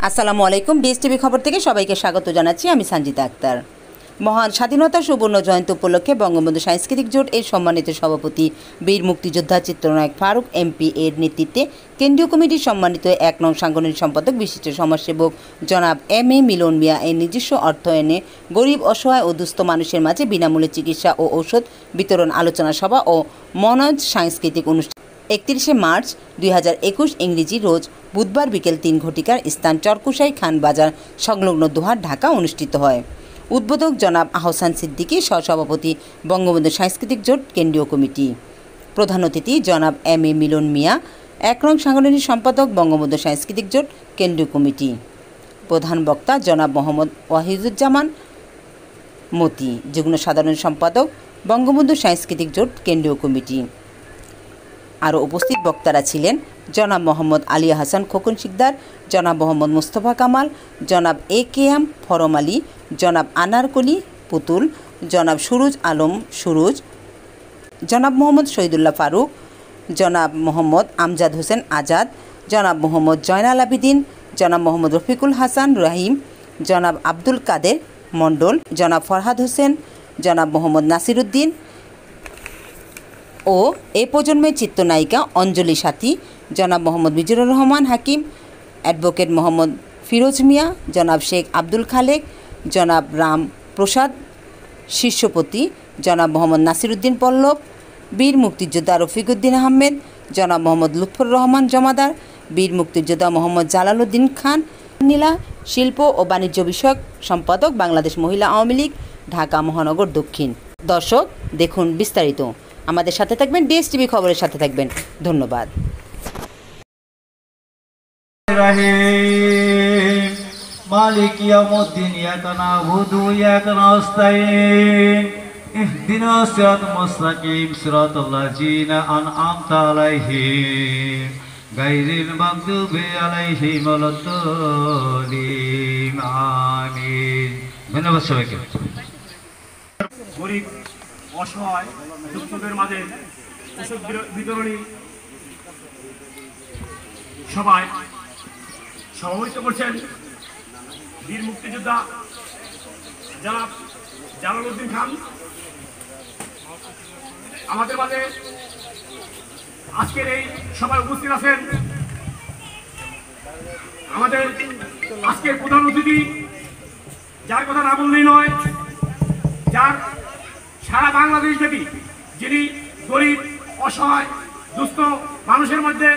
আসসালামু আলাইকুম। ডিএসটিভি খবর থেকে সবাইকে স্বাগত জানাচ্ছি। আমি সঞ্জিতা আক্তার। মহান স্বাধীনতা সুবর্ণ জয়ন্তী উপলক্ষে বঙ্গবন্ধু সাংস্কৃতিক জোট এর সম্মানিত সভাপতি বীর মুক্তিযোদ্ধা চিত্রনায়ক ফারুক এমপি এর নেতৃত্বে কেন্দ্রীয় কমিটির সম্মানিত ১ নং সাংগঠনিক সম্পাদক বিশিষ্ট সমাজসেবক জনাব এম.এ. মিলন মিয়া এর নিজস্ব অর্থায়নে গরিব, অসহায় ও দুস্থ মানুষের মাঝে বিনামূল্যে চিকিৎসা ও ঔষধ বিতরণ আলোচনা সভা ও মনোজ সাংস্কৃতিক অনুষ্ঠান ৩১শে মার্চ ২০২১ ইংরেজি রোজ বুধবার বিকেল ৩ ঘটিকার স্থান চরকুশাই খান বাজার সংলগ্ন দোহার, ঢাকা অনুষ্ঠিত হয়। উদ্বোধক জনাব আহসান সিদ্দিকী, সহসভাপতি বঙ্গবন্ধু সাংস্কৃতিক জোট কেন্দ্রীয় কমিটি। প্রধান অতিথি জনাব এম.এ. মিলন মিয়া, ১ নং সাংগঠনিক সম্পাদক বঙ্গবন্ধু সাংস্কৃতিক জোট কেন্দ্রীয় কমিটি। প্রধান বক্তা জনাব মোহাম্মদ ওয়াহিদুজ্জামান মতি, যুগ্ম সাধারণ সম্পাদক বঙ্গবন্ধু সাংস্কৃতিক জোট কেন্দ্রীয় কমিটি। আরও উপস্থিত বক্তারা ছিলেন জনাব মোহাম্মদ আলী হাসান খোকন শিকদার, জনাব মোহাম্মদ মুস্তফা কামাল, জনাব এ.কে.এম. ফরম আলী, জনাব আনারকলি পুতুল, জনাব সুরুজ আলম সুরুজ, জনাব মোহাম্মদ শহীদুল্লাহ ফারুক, জনাব মোহাম্মদ আমজাদ হোসেন আজাদ, জনাব মোহাম্মদ জয়নাল আবিদিন, জনাব মোহাম্মদ রফিকুল হাসান রাহিম, জনাব আব্দুল কাদের মণ্ডল, জনাব ফরহাদ হোসেন, জনাব মোহাম্মদ নাসির উদ্দিন ও এ প্রজন্মের চিত্রনায়িকা অঞ্জলি সাথী, জনাব মোহাম্মদ মিজুরুর রহমান হাকিম, অ্যাডভোকেট মোহাম্মদ ফিরোজ মিয়া, জনাব শেখ আব্দুল খালেক, জনাব রাম প্রসাদ শীর্ষপতি, জনাব মোহাম্মদ নাসির উদ্দিন পল্লব, বীর মুক্তিযোদ্ধা রফিকুদ্দিন আহমেদ, জনাব মোহাম্মদ লুৎফর রহমান জমাদার, বীর মুক্তিযোদ্ধা মোহাম্মদ জালাল উদ্দিন খান নীলা, শিল্প ও বাণিজ্য বিষয়ক সম্পাদক বাংলাদেশ মহিলা আওয়ামী লীগ, ঢাকা মহানগর দক্ষিণ। দর্শক, দেখুন বিস্তারিত। আমাদের সাথে থাকবেন, ডিএসটিভি খবরের সাথে থাকবেন। ধন্যবাদ। মালিক ইয়াউমিদ্দিন, ইয়াকা না'বুদু ওয়া ইয়াকা নাস্তাঈন, ইহদিনাস সিরাতাল মুস্তাকিম, সিরাতাল লাযিনা আন'আমতা আলাইহিম, গায়রিল মাগদুবি আলাইহিম ওয়ালাদ-দাল্লিন। আমিন। ধন্যবাদ সবাইকে। গরিব, অসহায় দুস্থদের মাঝে ওষুধ বিতরণী সভায় সভাপতিত্ব করছেন বীর মুক্তিযোদ্ধা জনাব জালাল উদ্দিন খান। আমাদের মাঝে আজকের এই সভায় উপস্থিত আছেন আমাদের আজকের প্রধান অতিথি, যার কথা না বললেই নয়, যার সারা বাংলাদেশ ব্যাপী যিনি গরিব, অসহায় দুস্থ মানুষের মধ্যে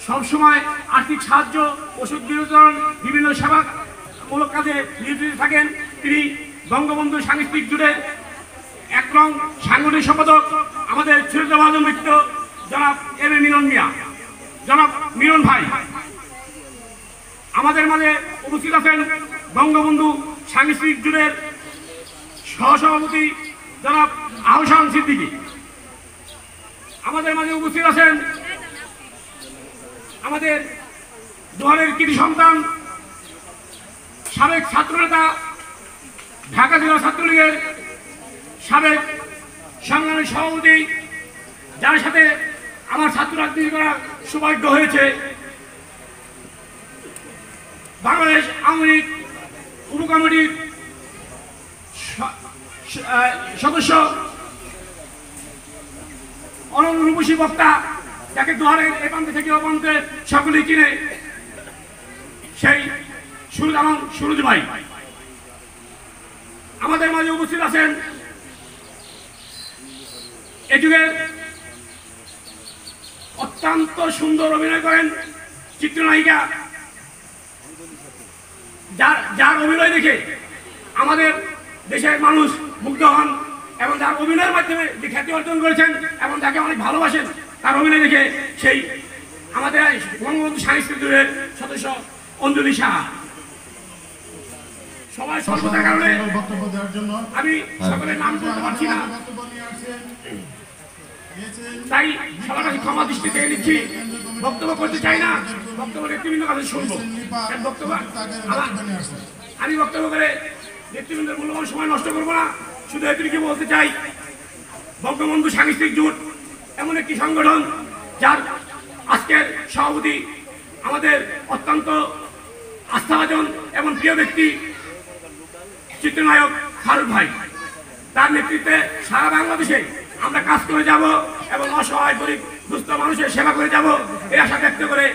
সবসময় আর্থিক সাহায্য, ওষুধ বিতরণ, বিভিন্ন সেবামূলক কাজে নিয়োজিত থাকেন। তিনি বঙ্গবন্ধু সাংস্কৃতিক জোটের ১ নং সাংগঠনিক সম্পাদক, আমাদের চিরন্তন ব্যক্তিত্ব জনাব এম.এ. মিলন মিয়া, জনাব মিলন ভাই। আমাদের মাঝে উপস্থিত আছেন বঙ্গবন্ধু সাংস্কৃতিক জোটের সহসভাপতি জনাব আহসান সিদ্দিকী। আমাদের মাঝে উপস্থিত আছেন আমাদের দোহারের কৃতি সন্তান, সাবেক ছাত্রনেতা, ঢাকা জেলা ছাত্রলীগের সাবেক সংগ্রামী সভাপতি, যার সাথে আমার ছাত্র রাজনীতি করার সৌভাগ্য হয়েছে, বাংলাদেশ আওয়ামী লীগ উপকমিটির সদস্য, অননুরূপসী বক্তা, যাকে দোহারের এ প্রান্ত থেকে অপ্রান্তে সকলেই চিনে, সেই সুরজ ভাই। আমাদের মাঝে উপস্থিত আছেন এ যুগের অত্যন্ত সুন্দর অভিনয় করেন চিত্রনায়িকা, যার অভিনয় দেখে আমাদের দেশের মানুষ মুগ্ধ হন এবং যার অভিনয়ের মাধ্যমে যে খ্যাতি অর্জন করেছেন এবং যাকে অনেক ভালোবাসেন, তার অভিনয় দেখে সেই আমাদের বঙ্গবন্ধু সাংস্কৃতিক জোটের সদস্য অঞ্জলি সাহা। সবাই স্বল্পতার কারণে আমি সকলের নাম বলতে পারছি না, তাই সবার কাছে ক্ষমা দৃষ্টিতে নিচ্ছি। বক্তব্য করতে চাই না, বক্তব্য নেতৃবৃন্দ কাছে শুনবো। আমি বক্তব্য করে নেতৃবৃন্দের মূল্যবান সময় নষ্ট করবো না। শুধু এটুকু বলতে চাই, বঙ্গবন্ধু সাংস্কৃতিক জোট এমন একটি সংগঠন যার আজকের সভাপতি আমাদের অত্যন্ত আস্থাভাজন এবং প্রিয় ব্যক্তি চিত্রনায়ক ফারুক ভাই, তার নেতৃত্বে সারা বাংলাদেশে আমরা কাজ করে যাব এবং অসহায় গরিব দুস্থ মানুষের সেবা করে যাব এই আশা ব্যক্ত করে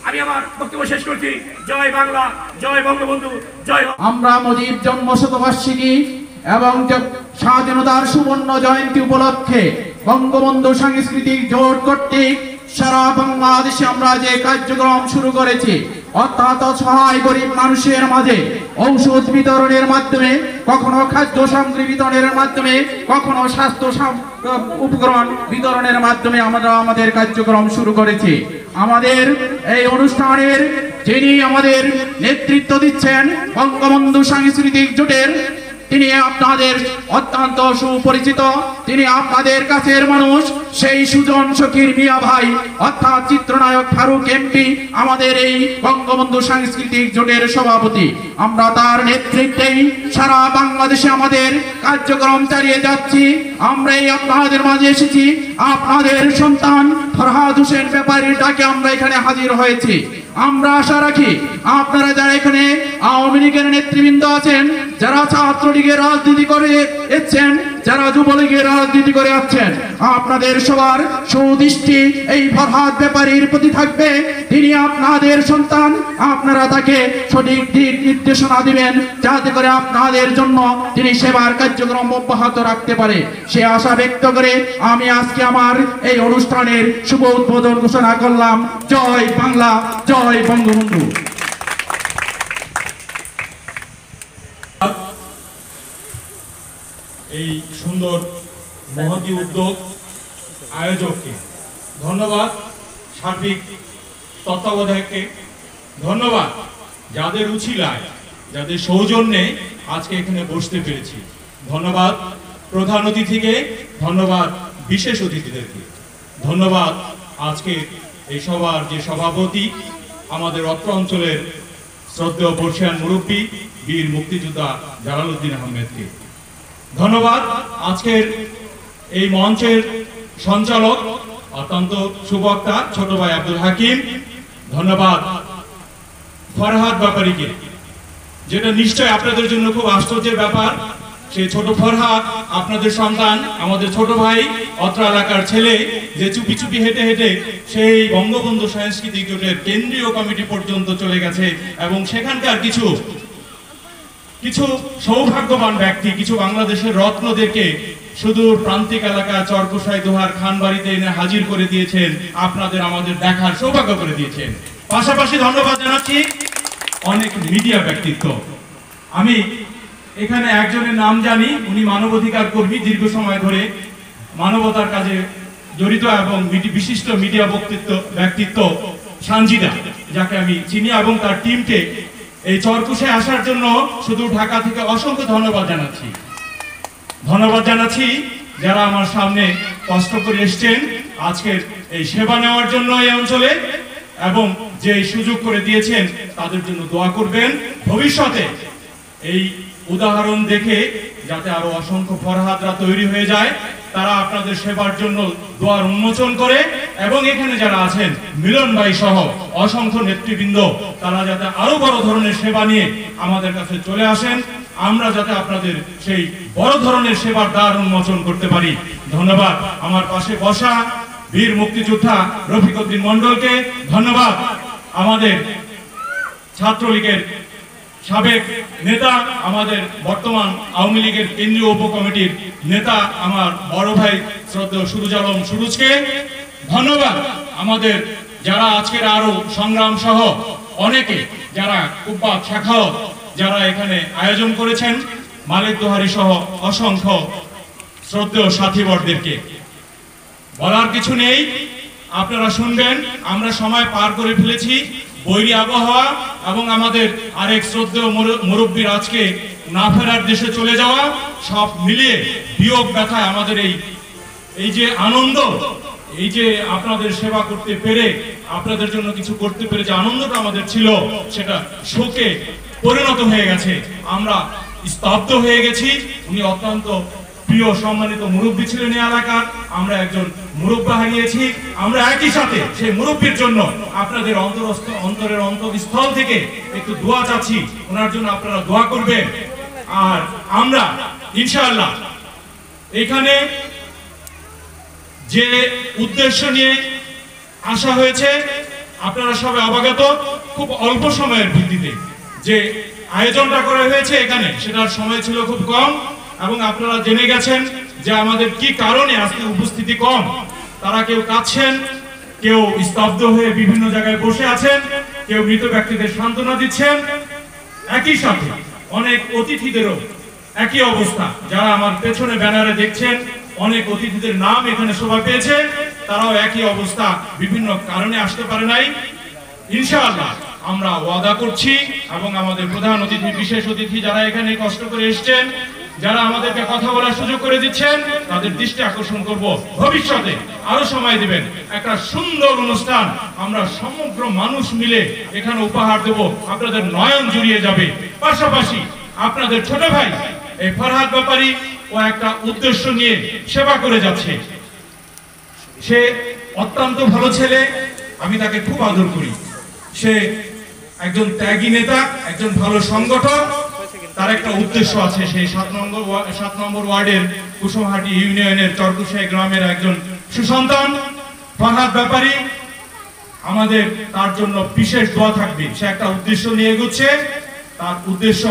আমি আমার বক্তব্য শেষ করছি। জয় বাংলা, জয় বঙ্গবন্ধু, জয়। আমরা মুজিব জন্ম শতবার্ষিকী এবং স্বাধীনতার সুবর্ণ জয়ন্তী উপলক্ষে বঙ্গবন্ধু সাংস্কৃতিক জোট কর্তৃক সারা বাংলাদেশে আমরা যে কার্যক্রম শুরু করেছি, অর্থাৎ অসহায় গরিব মানুষের মাঝে ঔষধ বিতরণের মাধ্যমে, কখনো খাদ্য সামগ্রী বিতরণের মাধ্যমে, কখনো স্বাস্থ্য উপকরণ বিতরণের মাধ্যমে আমরা আমাদের কার্যক্রম শুরু করেছি। আমাদের এই অনুষ্ঠানের যিনি আমাদের নেতৃত্ব দিচ্ছেন বঙ্গবন্ধু সাংস্কৃতিক জোটের, তিনি আপনাদের অত্যন্ত সুপরিচিত, তিনি আপনাদের কাছের মানুষ, সেই সুজন শকির মিয়া ভাই অর্থাৎ চিত্রনায়ক ফারুক এমপি আমাদের এই বঙ্গবন্ধু সাংস্কৃতিক জোটের সভাপতি। আমরা তার নেতৃত্বেই সারা বাংলাদেশে আমাদের কার্যক্রম চালিয়ে যাচ্ছি। আমরা এই আপনাদের মাঝে এসেছি আপনাদের সন্তান ফরহাদ হোসেন ব্যাপারীর ডাকে আমরা এখানে হাজির হয়েছি। আমরা আশা রাখি আপনারা যারা এখানে আওয়ামী লীগের নেতৃবৃন্দ আছেন, যারা ছাত্রলীগের রাজনীতি করে এসছেন, যারা যুবলীগের রাজনীতি করে আসছেন, আপনাদের সবার সুদৃষ্টি এই ফরহাদ ব্যাপারীর প্রতি থাকবে। তিনি আপনাদের সন্তান, আপনারা তাকে সঠিক দিক নির্দেশনা দিবেন যাতে করে আপনাদের জন্য তিনি সেবার কার্যক্রম অব্যাহত রাখতে পারে। সে আশা ব্যক্ত করে আমি আজকে আমার এই অনুষ্ঠানের শুভ উদ্বোধন ঘোষণা করলাম। জয় বাংলা, জয় বঙ্গবন্ধু। এই সুন্দর মহতী উদ্যোগ আয়োজককে ধন্যবাদ, সার্বিক তত্ত্বাবধায়ককে ধন্যবাদ, যাদের উছিলায়, যাদের সৌজন্যে আজকে এখানে বসতে পেরেছি। ধন্যবাদ প্রধান অতিথিকে, ধন্যবাদ বিশেষ অতিথিদেরকে, ধন্যবাদ আজকে এই সভার যে সভাপতি আমাদের অত্র অঞ্চলের শ্রদ্ধেয় বর্ষিয়ান মুরব্বী বীর মুক্তিযোদ্ধা জালালউদ্দিন আহমেদকে, ধন্যবাদ আজকের এই মঞ্চের সঞ্চালক অত্যন্ত সুবক্তা ছোট ভাই আব্দুল হাকিম, ধন্যবাদ ফরহাদ ব্যাপারীকে, যেটা নিশ্চয় আপনাদের জন্য খুব আশ্চর্যের ব্যাপার। সেই ছোট ফরহাদ আপনাদের সন্তান, আমাদের ছোট ভাই, অত্র এলাকার ছেলে, যে চুপি চুপি হেঁটে হেঁটে সেই বঙ্গবন্ধু সাংস্কৃতিক জোটের কেন্দ্রীয় কমিটি পর্যন্ত চলে গেছে এবং সেখানকার কিছু সৌভাগ্যবান ব্যক্তি, কিছু বাংলাদেশের রত্নদেরকে সুদূর প্রান্তিক এলাকা চরকোশাই দোহার খানবাড়িতে এনে হাজির করে দিয়েছেন, আপনাদের আমাদের দেখার সৌভাগ্য করে দিয়েছেন। পাশাপাশি ধন্যবাদ জানাচ্ছি অনেক মিডিয়া ব্যক্তিত্ব। আমি এখানে একজনের নাম জানি, উনি মানবাধিকার কর্মী, দীর্ঘ সময় ধরে মানবতার কাজে জড়িত এবং বিশিষ্ট মিডিয়া ব্যক্তিত্ব সানজিদা, যাকে আমি চিনি, এবং তার টিমকে এই চরকুশায় আসার জন্য শুধু ঢাকা থেকে অসংখ্য ধন্যবাদ জানাচ্ছি। যারা আমার সামনে কষ্ট করে এসছেন আজকের এই সেবা নেওয়ার জন্য এই অঞ্চলে, এবং যে সুযোগ করে দিয়েছেন তাদের জন্য দোয়া করবেন। ভবিষ্যতে এই উদাহরণ দেখে যাতে আরো অসংখ্য ফরহাদরা তৈরি হয়ে যায়, তারা আপনাদের সেবার জন্য দোয়ার উন্মোচন করে, এবং এখানে যারা আছেন মিলন ভাই সহ অসংখ্য নেতৃবৃন্দ, তারা যাতে আরো বড় ধরনের সেবা নিয়ে আমাদের কাছে চলে আসেন, আমরা যাতে আপনাদের সেই বড় ধরনের সেবার দ্বার উন্মোচন করতে পারি। ধন্যবাদ আমার পাশে বসা বীর মুক্তিযোদ্ধা রফিক উদ্দিন মন্ডলকে, ধন্যবাদ আমাদের ছাত্রলীগের সাবেক নেতা, আমাদের বর্তমান আওয়ামী লীগের কেন্দ্রীয় উপকমিটির নেতা আমার বড় ভাই শ্রদ্ধেয় সুরুজ আলম সুরুজকে, ধন্যবাদ আমাদের যারা আজকের আরো সংগ্রাম সহ অনেকে, যারা কুব্বাত শাখাওয়াত যারা এখানে আয়োজন করেছেন, মালিক দোহারি সহ অসংখ্য শ্রদ্ধেয় সাথীবরদেরকে। বলার কিছু নেই, আপনারা শুনবেন। আমরা সময় পার করে ফেলেছি, বৈরী আবহাওয়া এবং আমাদের আরেক শ্রদ্ধেয় মুরব্বীর আজকে না ফেরার দেশে চলে যাওয়া, সব মিলিয়ে বিয়োগ ব্যথায় আমাদের এই যে আনন্দ, এই যে আপনাদের সেবা করতে পেরে, আপনাদের জন্য কিছু করতে পেরে যে আনন্দটা আমাদের ছিল, সেটা শোকে পরিণত হয়ে গেছে। আমরা স্তব্ধ হয়ে গেছি। উনি অত্যন্ত প্রিয় সম্মানিত মুরব্বী ছিলেন এই এলাকার, আমরা একজন মুরব্বী হারিয়েছি। আমরা একই সাথে সেই মুরব্বীর জন্য আপনাদের অন্তরের অন্তঃস্থল থেকে একটু দোয়া চাচ্ছি, ওনার জন্য আপনারা দোয়া করবেন। আর আমরা ইনশাআল্লাহ এখানে যে উদ্দেশ্য নিয়ে আসা হয়েছে আপনারা সবাই অবগত। খুব অল্প সময়ের ভিত্তিতে যে আয়োজনটা করা হয়েছে এখানে, সেটার সময় ছিল খুব কম, এবং আপনারা জেনে গেছেন যে আমাদের কি কারণে আজকে উপস্থিতি কম। তারা কেউ কাঁদছেন, কেউ স্তব্ধ হয়ে বিভিন্ন জায়গায় বসে আছেন, কেউ মৃত ব্যক্তিদের সান্ত্বনা দিচ্ছেন। একই সাথে অনেক অতিথিদেরও একই অবস্থা। যারা আমার পেছনে ব্যানারে দেখছেন, অনেক অতিথিদের নাম এখানে শোভা পেয়েছে, তারাও একই অবস্থা, বিভিন্ন কারণে আসতে পারে নাই। ইনশাআল্লাহ আমরা ওয়াদা করছি, এবং আমাদের প্রধান অতিথি, বিশেষ অতিথি যারা এখানে কষ্ট করে এসেছেন, যারা আমাদেরকে কথা বলার সুযোগ করে দিচ্ছেন, তাদের দৃষ্টি আকর্ষণ করব, ভবিষ্যতে আরো সময় দিবেন, একটা সুন্দর অনুষ্ঠান আমরা সমগ্র মানুষ মিলে এখানে উপহার দেব, আপনাদের নয়ন জুড়িয়ে যাবে। পাশাপাশি আপনাদের ছোট ভাই এই ফরহাদ ব্যাপারী ও একটা উদ্দেশ্য নিয়ে সেবা করে যাচ্ছে। সে অত্যন্ত ভালো ছেলে, আমি তাকে খুব আদর করি। সে একজন ত্যাগী নেতা, একজন ভালো সংগঠক। তার একটা উদ্দেশ্য আছে, সেই 7 নম্বর ওয়ার্ডের কুসুমহাটি ইউনিয়নের চরকুশাই গ্রামের একজন সুসন্তান ফরহাদ ব্যাপারী। আমাদের তার জন্য বিশেষ দোয়া থাকবে। সে একটা উদ্দেশ্য নিয়ে এগোচ্ছে, তার উদ্দেশ্য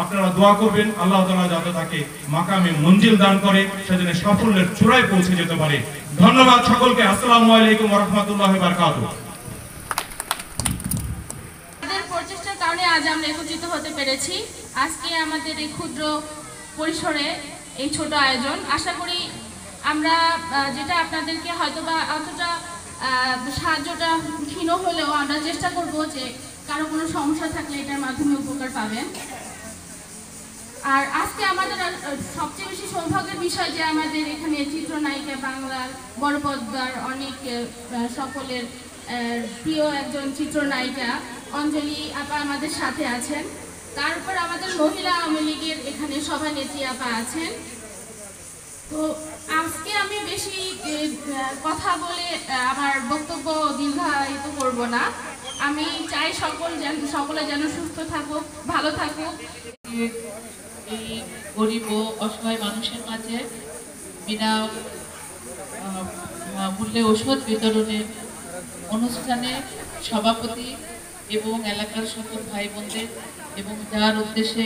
আপনারা দোয়া করবেন আল্লাহ তাআলা যাতে তাকে মাকামে মঞ্জিল দান করে, সেজন্য সাফল্যের চূড়ায় পৌঁছে যেতে পারে। ধন্যবাদ সকলকে। আসসালামু আলাইকুম ওয়া রাহমাতুল্লাহি ওয়া বারাকাতুহু। প্রচেষ্টার কারণে আজ আমরা একত্রিত হতে পেরেছি। আজকে আমাদের এই ক্ষুদ্র পরিসরে এই ছোট আয়োজন, আশা করি আমরা যেটা আপনাদেরকে হয়তোবা অতটা সাহায্যটা ক্ষীণ হলেও আমরা চেষ্টা করব যে কারো কোনো সমস্যা থাকলে এটার মাধ্যমে উপকার পাবেন। আর আজকে আমাদের সবচেয়ে বেশি সৌভাগ্যের বিষয় যে আমাদের এখানে চিত্রনায়িকা, বাংলার বড় পর্দার অনেক সকলের প্রিয় একজন চিত্রনায়িকা অঞ্জলি আপা আমাদের সাথে আছেন। তারপর আমাদের মহিলা আওয়ামী লীগের এখানে সভানেত্রী আপা আছেন। তো আজকে আমি বেশি কথা বলে আমার বক্তব্য দীর্ঘায়িত করব না। আমি চাই সকলে যেন সুস্থ থাকুক, ভালো থাকুক। এই গরিব ও অসহায় মানুষের মাঝে বিনা মূল্যে ওষুধ বিতরণের অনুষ্ঠানে সভাপতি এবং এলাকার সকল ভাই বোনদের এবং যার উদ্দেশ্যে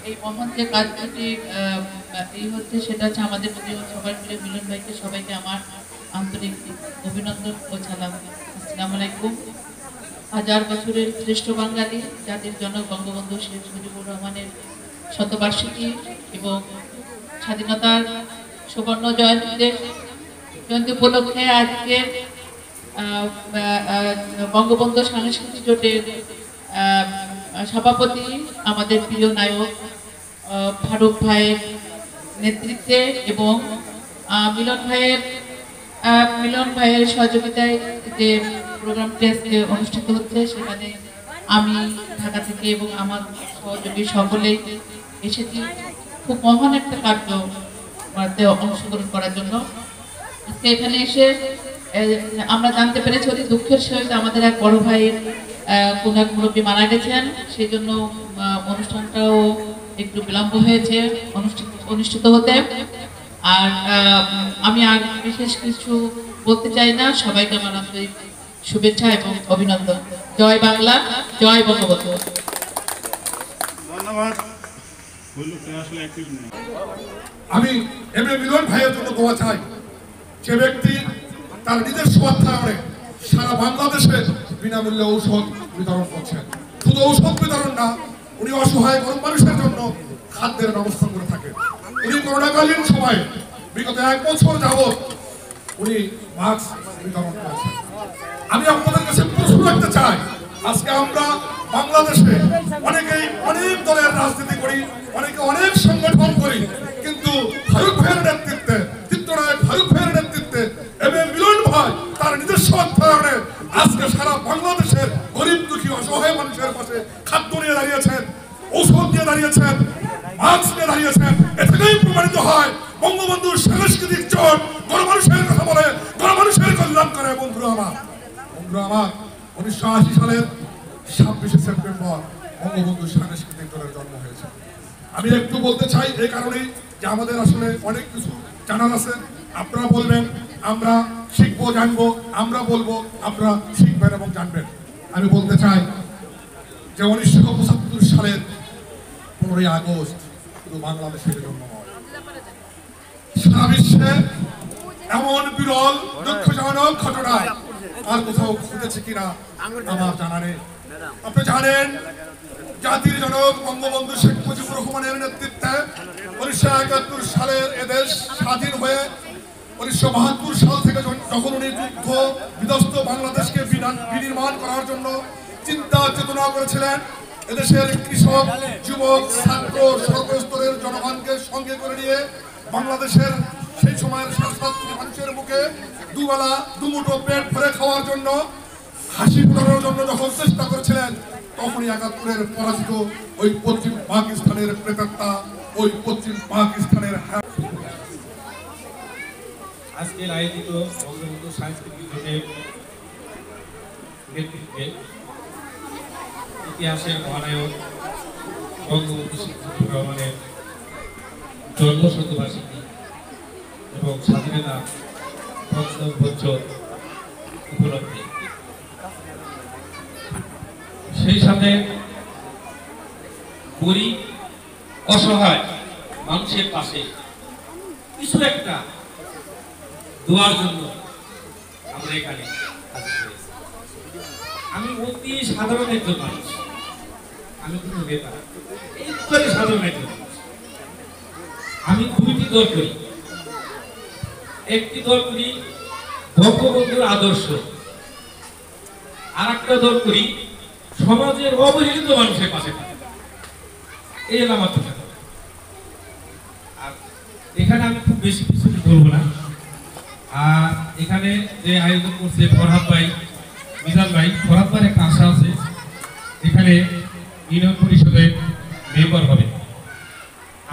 এই মহান যে কাজটি এই হচ্ছে, সেটা হচ্ছে আমাদের সবাই মিলে মিলন ভাইকে, সবাইকে আমার আন্তরিক অভিনন্দন ও সালাম। আসসালামু আলাইকুম। 1000 বছরের শ্রেষ্ঠ বাঙালি জাতির জনক বঙ্গবন্ধু শেখ মুজিবুর রহমানের শতবার্ষিকী এবং স্বাধীনতার সুবর্ণ জয়ন্তী উপলক্ষে আজকে বঙ্গবন্ধু সাংস্কৃতিক জোটের সভাপতি আমাদের প্রিয় নায়ক ফারুক ভাইয়ের নেতৃত্বে এবং মিলন ভাইয়ের সহযোগিতায় যে প্রোগ্রামটি আজকে অনুষ্ঠিত হচ্ছে, সেখানে আমি ঢাকা থেকে এবং আমার সহযোগী সকলেই এসেছি খুব মহান একটা কার্য অংশগ্রহণ করার জন্য। আজকে এখানে এসে আমরা জানতে পেরেছি অতি দুঃখের সহিত আমাদের এক বড় ভাইয়ের কোন এক মুরব্বী মারা গেছেন, সেই জন্য অনুষ্ঠানটাও একটু বিলম্ব হয়েছে অনুষ্ঠিত হতে। আর আমি আর বিশেষ কিছু বলতে চাই না। সবাইকে আমার আন্তরিক শুভেচ্ছা এবং অভিনন্দন। জয় বাংলা, জয় বঙ্গবন্ধু। ধন্যবাদ। আমি এম এ মিলন ভাইয়ের জন্য দোয়া চাই। যে ব্যক্তি তার নিজস্ব অর্থায়নে সারা বাংলাদেশে বিনামূল্যে ঔষধ বিতরণ করছেন। শুধু ঔষধ বিতরণ না, উনি অসহায় গরিব মানুষের জন্য খাদ্যের ব্যবস্থা করে থাকেন। উনি করোনাকালীন সময়ে বিগত 1 বছর যাবৎ উনি মাস্ক বিতরণ করেছেন। আমি আপনাদের কাছে প্রশ্ন রাখতে চাই, আজকে আমরা বাংলাদেশে অনেকেই অনেক দলের রাজনীতি করি, অনেকে অনেক সংগঠন করি, কিন্তু ফারুক ভাইয়ের নেতৃত্বে, চিত্রনায়ক ফারুক ভাইয়ের নেতৃত্বে এম এ মিলন ভাই তার নিজস্ব অর্থায়নে আজকে সারা বাংলাদেশের গরিব দুঃখী অসহায় মানুষের পাশে খাদ্য নিয়ে দাঁড়িয়েছেন, ঔষধ নিয়ে দাঁড়িয়েছেন, মাস্ক নিয়ে দাঁড়িয়েছেন। এ থেকেই বঙ্গবন্ধু সাংস্কৃতিক জোট গণমানুষের কথা বলে, গণমানুষের কল্যাণ করে। বন্ধুরা আমার 1980 সালের 26শে সেপ্টেম্বর বঙ্গবন্ধু সাংস্কৃতিক জোটের জন্ম হয়েছে। আমি একটু বলতে চাই এই কারণেই যে আমাদের আসলে অনেক কিছু জানার আছে। আপনারা বলবেন, আমরা শিখবো জানবো, আমরা বলবো আপনারা শিখবেন এবং জানবেন। আমি বলতে চাই যে 1975 সালের 15ই আগস্ট শুধু বাংলাদেশের জন্য নয়, সারা বিশ্বে এমন বিরল দুঃখজনক ঘটনা আর কোথাও ঘটেছে কিনা আমার জানা নেই। আপনি জানেন জাতির জনক বঙ্গবন্ধু শেখ মুজিবুর রহমানের নেতৃত্বে 1971 সালের এদেশ স্বাধীন হয়ে 1972 সাল থেকে যখন উনি যুদ্ধ বিধ্বস্ত বাংলাদেশকে বিনির্মাণ করার জন্য চিন্তা চেতনা করেছিলেন, এদেশের কৃষক, যুবক, ছাত্র, সর্বস্তরের জনগণকে সঙ্গে করে নিয়ে বাংলাদেশের সেই সময়ের 7 কোটি মানুষের মুখে দুবেলা দুমুঠো পেট ভরে খাওয়ার জন্য, হাসি ফোটানোর জন্য যখন চেষ্টা করেছিলেন, তখনই 71-এর পরাজিত ওই পশ্চিম পাকিস্তানের প্রেতাত্মা, ওই পশ্চিম পাকিস্তানের আজকের আয়োজিত বঙ্গবন্ধু সাংস্কৃতিক জোটের নেতৃত্বে ইতিহাসের মহানায়ক বঙ্গবন্ধু শেখ মুজিবুর রহমানের জন্মশতবার্ষিকী এবং স্বাধীনতা ৫৫ বছর উপলক্ষে, সেই সাথে গরিব অসহায় মানুষের পাশে কিছু একটা দোয়ার জন্য আমরা এখানে হাজির হয়েছি। আমি অতি সাধারণ একজন মানুষ, আমি কোনো নেতা, একবারে সাধারণ একজন মানুষ। আমি 2টি দল করি। একটি দল করি বঙ্গবন্ধুর আদর্শ, আর একটা দল করি সমাজের অবহেলিত মানুষের পাশে। এই হলো আমার কথা। আর এখানে আমি খুব বেশি কিছু বলবো না। আর এখানে যে আয়োজন করছে ফরহাদ ভাই, মিজান ভাই, ফরহাদ ভাইয়ের একটা আশা আছে এখানে ইউনিয়ন পরিষদের মেম্বার হবে।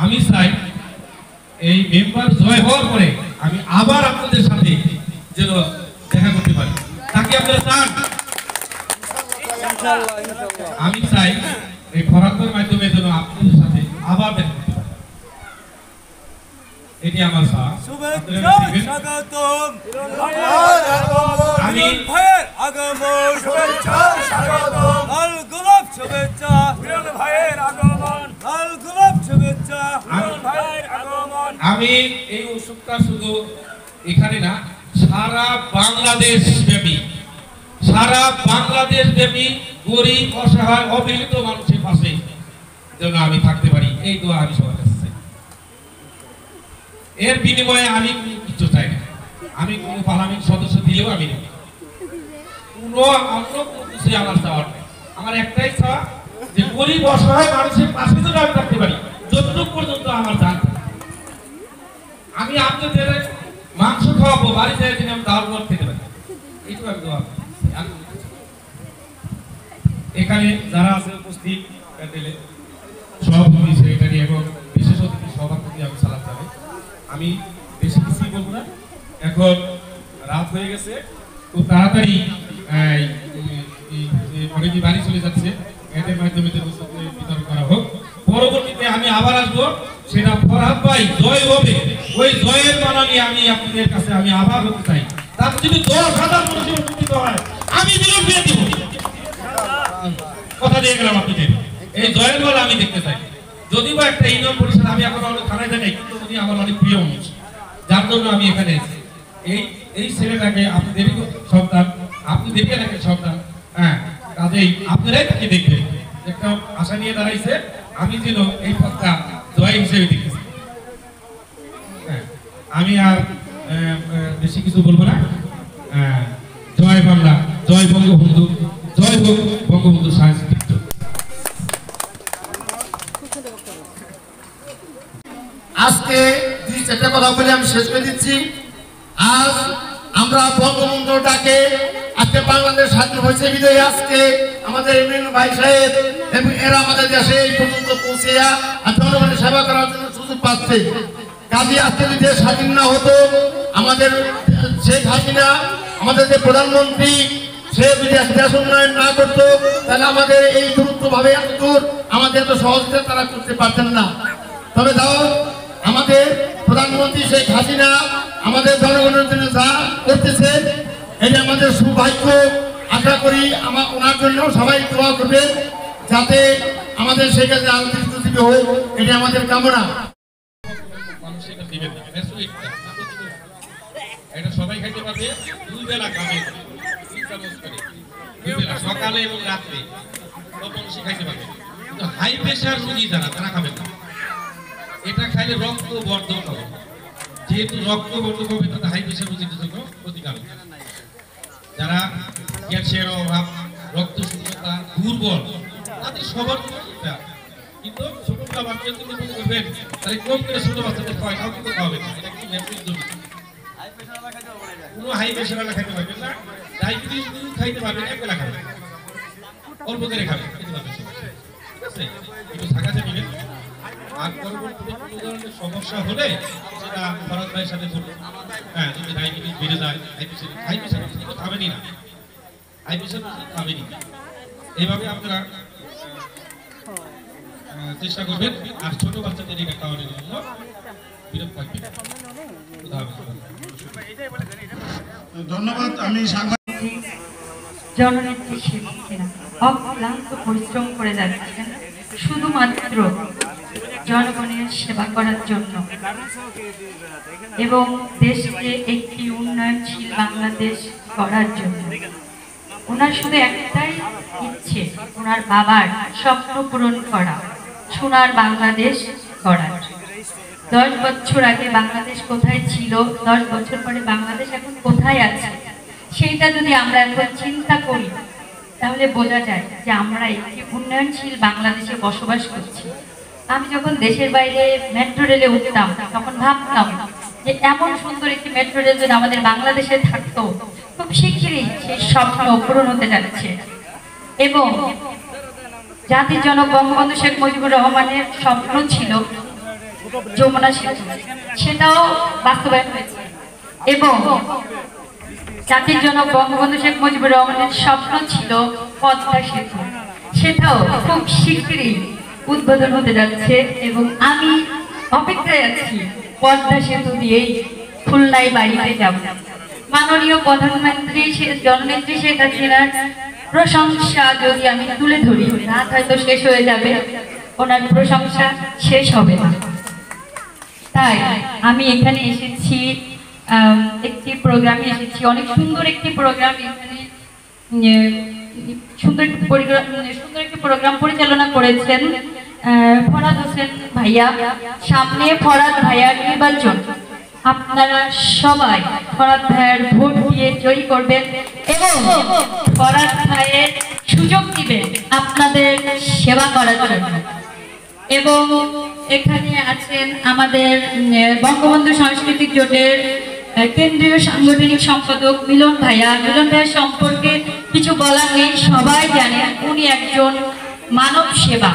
আমি চাই এই মেম্বার জয় হওয়ার পরে আমি আবার আপনাদের সাথে যেন দেখা করতে পারি। তাকে আপনারা চান? আমি চাই এই ফরহাদ ভাইয়ের মাধ্যমে যেন আপনাদের সাথে আবার দেখা করতে পারি। এটি আমার আমি এই উৎসবটা শুধু এখানে না, সারা বাংলাদেশ ব্যাপী গরিব অসহায় অবহেলিত মানুষের পাশে যেন আমি থাকতে পারি, এই দোয়া আমি সবার কাছে চাই। এর বিনিময়ে আমি কিছু চাই না। আমি কোনো পার্লামেন্ট সদস্য দিলেও আমি নেব, অন্য কোনো কিছু আমার চাওয়ার নেই। আমার একটাই চাওয়া যে গরিব অসহায় মানুষের পাশে যেন আমি থাকতে পারি, যতটুকু পর্যন্ত আমার জান। আমি আপনাদের মাংস খাওয়াবো, বাড়ি যাই দিন আমি দাওয়াত করে খেতে পারি, এইটুকু আমি দোয়া। এখানে যারা আছে উপস্থিত প্যান্ডেলে সভাপতি, সেক্রেটারি এবং বিশেষ অতিথি সভাপতি, আমি সালাম জানাই। আমি বেশি কিছুই বলবো না, এখন রাত হয়ে গেছে, তো তাড়াতাড়ি অনেকে বাড়ি চলে যাচ্ছে, এদের মাধ্যমে বিতরণ করা হোক। পরবর্তীতে আমি আবার আসবো, সেটা ফরহাদ ভাই জয় হবে, ওই জয়ের মালা নিয়ে আমি আপনাদের কাছে আমি আবার হতে চাই। তার যদি 10,000 মানুষের উপকৃত হয় আমি বিরোধ দিয়ে দিব, কথা দিয়ে গেলাম আপনাদের। এই জয়ের মালা আমি দেখতে চাই। যদিও একটা ইউনিয়ন পরিষদ আমি এখন অনেক থানায় যাই, কিন্তু উনি আমার অনেক প্রিয় মানুষ, যার জন্য আমি এখানে এসেছি। এই ছেলেটাকে আপনাদেরই সন্তান, আপনাদেরই এলাকার সন্তান, হ্যাঁ, কাজেই আপনারাই তাকে দেখবেন। একটা আশা নিয়ে দাঁড়াইছে, আমি যেন এই পথটা জয় হিসেবে দেখতেছি। হ্যাঁ, আমি আর বেশি কিছু বলবো না। জয় বাংলা, জয় বঙ্গবন্ধু, জয় হোক বঙ্গবন্ধু সাংস্কৃতিক জোট। আজকে 2-4টা কথা বলে আমি শেষ করে দিচ্ছি। আজ আমরা বঙ্গবন্ধুটাকে, আজকে বাংলাদেশ স্বাধীন হয়েছে বিজয়ী, আজকে আমাদের ইমরান ভাই সাহেব এবং এরা আমাদের দেশে এই পর্যন্ত পৌঁছে আর জনগণের সেবা করার জন্য সুযোগ পাচ্ছে। কাজে আজকে যদি দেশ স্বাধীন না হতো, আমাদের শেখ হাসিনা আমাদের যে প্রধানমন্ত্রী সে যদি দেশ উন্নয়ন না করতো, তাহলে আমাদের এই দ্রুতভাবে এত দূর আমাদের এত সহজে তারা করতে পারতেন না। তবে দাও আমাদের প্রধানমন্ত্রী শেখ হাসিনা আমাদের জনগণের জন্য যা করতেছে এটা আমাদের সৌভাগ্য। আশা করি ওনার জন্য সবাই দোয়া করবে যাতে আমাদের সেখানে আন্তর্জাতিক হোক, এটা আমাদের কামনা। এটা সবাই খাইতে পারবে, 2 বেলা খাবে, 3 চামচ করে, 2 বেলা সকালে এবং রাত্রে সব খাইতে পারবে। কিন্তু হাই প্রেশার রোগী তারা খাবে না। এটা খাইলে রক্ত বর্ধক হবে, যেহেতু রক্ত বর্ধক হবে তাতে হাই প্রেশার রোগীদের জন্য ক্ষতিকারক। যারা গ্যাসের অভাব, রক্ত শূন্যতা, দুর্বল, তাদের সবার এটা। কিন্তু ছোটটা বাচ্চাদের জন্য করবেন, তাহলে কম করে ছোট বাচ্চাদের খাওয়ায়, কাউকে তো খাওয়াবে না। এটা কিন্তু ন্যাপথলিন জমি, কোনো হাই প্রেশার ওয়ালা খাইতে পারবেন না। ডায়াবেটিস খাইতে পারবেন, এক বেলা খাবেন, অল্প করে খাবেন, খেতে পারবেন সবাই, ঠিক আছে? একটু থাকাতে নেবেন। আর পরবর্তীতে কোনো ধরনের সমস্যা হলে সেটা ভরত ভাইয়ের সাথে বলুন। হ্যাঁ, যদি ডায়াবেটিস বেড়ে যায়, হাই প্রেশার তো খাবেনই না, হাই প্রেশার খাবেনই না। এইভাবে আপনারা চেষ্টা করবেন। আর ছোট বাচ্চাদের এটা খাওয়ানোর জন্য বিরত থাকবেন। ধন্যবাদ। আমি জননেত্রী শেখ হাসিনা অক্লান্ত পরিশ্রম করে যাচ্ছেন শুধুমাত্র জনগণের সেবা করার জন্য এবং দেশকে একটি উন্নয়নশীল বাংলাদেশ গড়ার জন্য। ওনার শুধু একটাই ইচ্ছে, ওনার বাবার স্বপ্ন পূরণ করা, সোনার বাংলাদেশ গড়ার। 10 বছর আগে বাংলাদেশ কোথায় ছিল, 10 বছর পরে বাংলাদেশ এখন কোথায় আছে, সেইটা যদি আমরা এখন চিন্তা করি তাহলে বোঝা যায় যে আমরা একটি উন্নয়নশীল বাংলাদেশে বসবাস করছি। আমি যখন দেশের বাইরে মেট্রো রেলে উঠতাম তখন ভাবতাম যে এমন সুন্দর একটি মেট্রো রেল যদি আমাদের বাংলাদেশে থাকতো, খুব শিগগিরই সেই স্বপ্ন পূরণ হতে যাচ্ছে। এবং জাতির জনক বঙ্গবন্ধু শেখ মুজিবুর রহমানের স্বপ্ন ছিল যমুনা সেতু, সেটাও বাস্তবায়ন হয়েছে। এবং জাতির জনক বঙ্গবন্ধু শেখ মুজিবুর রহমানের স্বপ্ন ছিল পদ্মা সেতু, সেটাও খুব শিগগিরই উদ্বোধন হতে যাচ্ছে। এবং আমি অপেক্ষায় আছি পদ্মা সেতু দিয়েই খুলনায় বাড়িতে যাব। মাননীয় প্রধানমন্ত্রী জননেত্রী শেখ হাসিনার প্রশংসা যদি আমি তুলে ধরি, রাত হয়তো শেষ হয়ে যাবে, ওনার প্রশংসা শেষ হবে না। তাই আমি এখানে এসেছি, একটি প্রোগ্রামে এসেছি, অনেক সুন্দর একটি প্রোগ্রাম, এখানে সুন্দর একটি প্রোগ্রাম পরিচালনা করেছেন ফরাদ হোসেন ভাইয়া। সামনে ফরাদ ভাইয়ার নির্বাচন, আপনারা সবাই ফরাদ ভাইয়ের ভোট দিয়ে জয়ী করবেন এবং ফরাদ ভাইয়ের সুযোগ দিবেন আপনাদের সেবা করার জন্য। এবং এখানে আছেন আমাদের বঙ্গবন্ধু সাংস্কৃতিক জোটের কেন্দ্রীয় সাংগঠনিক সম্পাদক মিলন ভাইয়া। মিলন ভাইয়ের সম্পর্কে কিছু বলার নেই, সবাই জানেন উনি একজন মানব সেবা।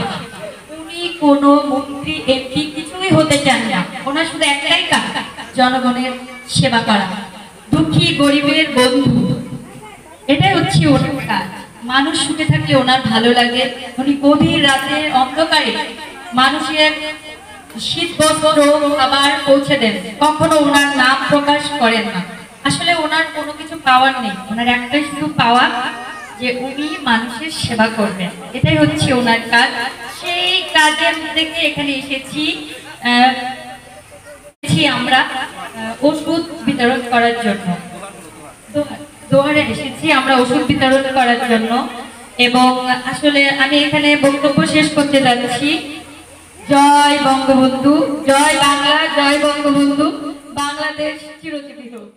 উনি কোনো মন্ত্রী এমপি কিছুই হতে চান না, ওনার শুধু একটাই কাজ, জনগণের সেবা করা, দুঃখী গরিবের বন্ধু, এটাই হচ্ছে ওনার কাজ। মানুষ সুখে থাকলে ওনার ভালো লাগে। উনি গভীর রাতে অন্ধকারে মানুষের শীত বস্ত্র খাবার পৌঁছে দেন, কখনো ওনার নাম প্রকাশ করেন না। আসলে ওনার কোনো কিছু পাওয়ার নেই, ওনার একটাই শুধু পাওয়া যে উনি মানুষের সেবা করবেন, এটাই হচ্ছে ওনার কাজ। সেই কাজের থেকে এখানে এসেছি আমরা ওষুধ বিতরণ করার জন্য, দোহারে এসেছি আমরা ওষুধ বিতরণ করার জন্য। এবং আসলে আমি এখানে বক্তব্য শেষ করতে যাচ্ছি। জয় বঙ্গবন্ধু, জয় বাংলা, জয় বঙ্গবন্ধু, বাংলাদেশ চিরজীবী হোক।